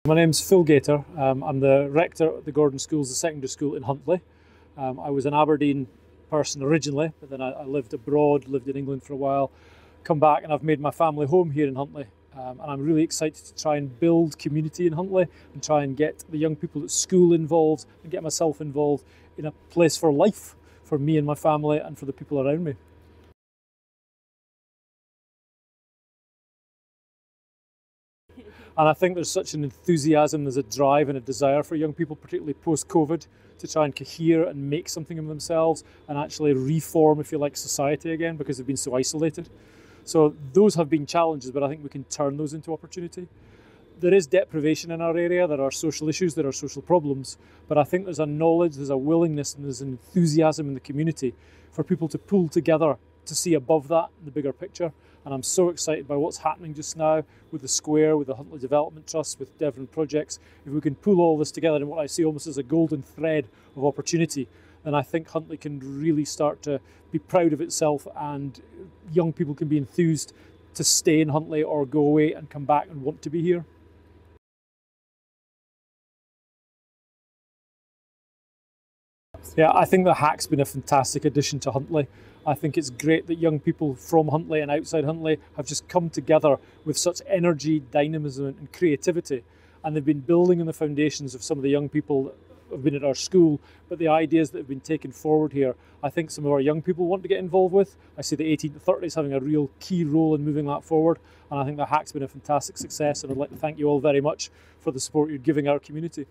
My name's Phil Gaiter. I'm the rector at the Gordon Schools, the secondary school in Huntly. I was an Aberdeen person originally, but then I lived abroad, lived in England for a while, come back and I've made my family home here in Huntly. And I'm really excited to try and build community in Huntly and try and get the young people at school involved and get myself involved in a place for life for me and my family and for the people around me. And I think there's such an enthusiasm, there's a drive and a desire for young people, particularly post-COVID, to try and cohere and make something of themselves and actually reform, if you like, society again, because they've been so isolated. So those have been challenges, but I think we can turn those into opportunity. There is deprivation in our area, there are social issues, there are social problems, but I think there's a knowledge, there's a willingness and there's an enthusiasm in the community for people to pull together to see above that in the bigger picture. And I'm so excited by what's happening just now with the Square, with the Huntly Development Trust, with Devon Projects. If we can pull all this together in what I see almost as a golden thread of opportunity, then I think Huntly can really start to be proud of itself and young people can be enthused to stay in Huntly or go away and come back and want to be here. Yeah, I think the Hack's been a fantastic addition to Huntly. I think it's great that young people from Huntly and outside Huntly have just come together with such energy, dynamism and creativity. And they've been building on the foundations of some of the young people that have been at our school, but the ideas that have been taken forward here, I think some of our young people want to get involved with. I see the 18 to 30s having a real key role in moving that forward. And I think the Hack's been a fantastic success. And I'd like to thank you all very much for the support you're giving our community.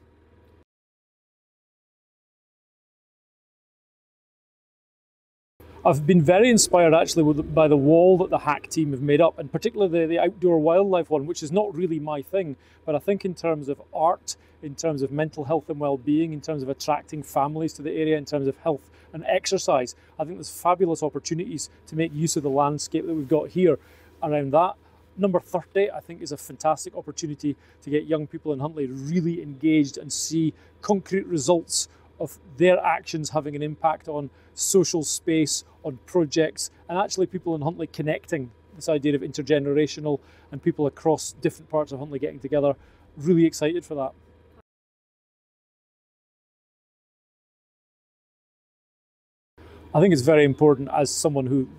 I've been very inspired actually by the wall that the Hack team have made up, and particularly the outdoor wildlife one, which is not really my thing, but I think in terms of art, in terms of mental health and well-being, in terms of attracting families to the area, in terms of health and exercise, I think there's fabulous opportunities to make use of the landscape that we've got here around that. Number 30, I think, is a fantastic opportunity to get young people in Huntly really engaged and see concrete results of their actions having an impact on social space, on projects, and actually people in Huntly connecting. This idea of intergenerational and people across different parts of Huntly getting together. Really excited for that. I think it's very important as someone who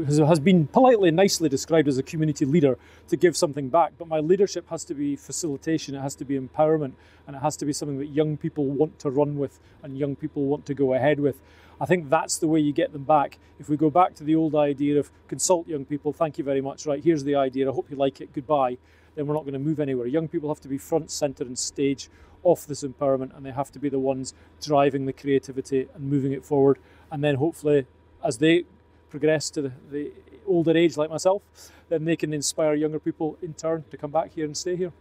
has been politely and nicely described as a community leader to give something back, but my leadership has to be facilitation, it has to be empowerment, and it has to be something that young people want to run with and young people want to go ahead with. I think that's the way you get them back. If we go back to the old idea of consult young people, thank you very much, right, here's the idea, I hope you like it, goodbye, then we're not going to move anywhere. Young people have to be front, centre and stage of this empowerment, and they have to be the ones driving the creativity and moving it forward. And then hopefully, as they progress to the older age like myself, then they can inspire younger people in turn to come back here and stay here.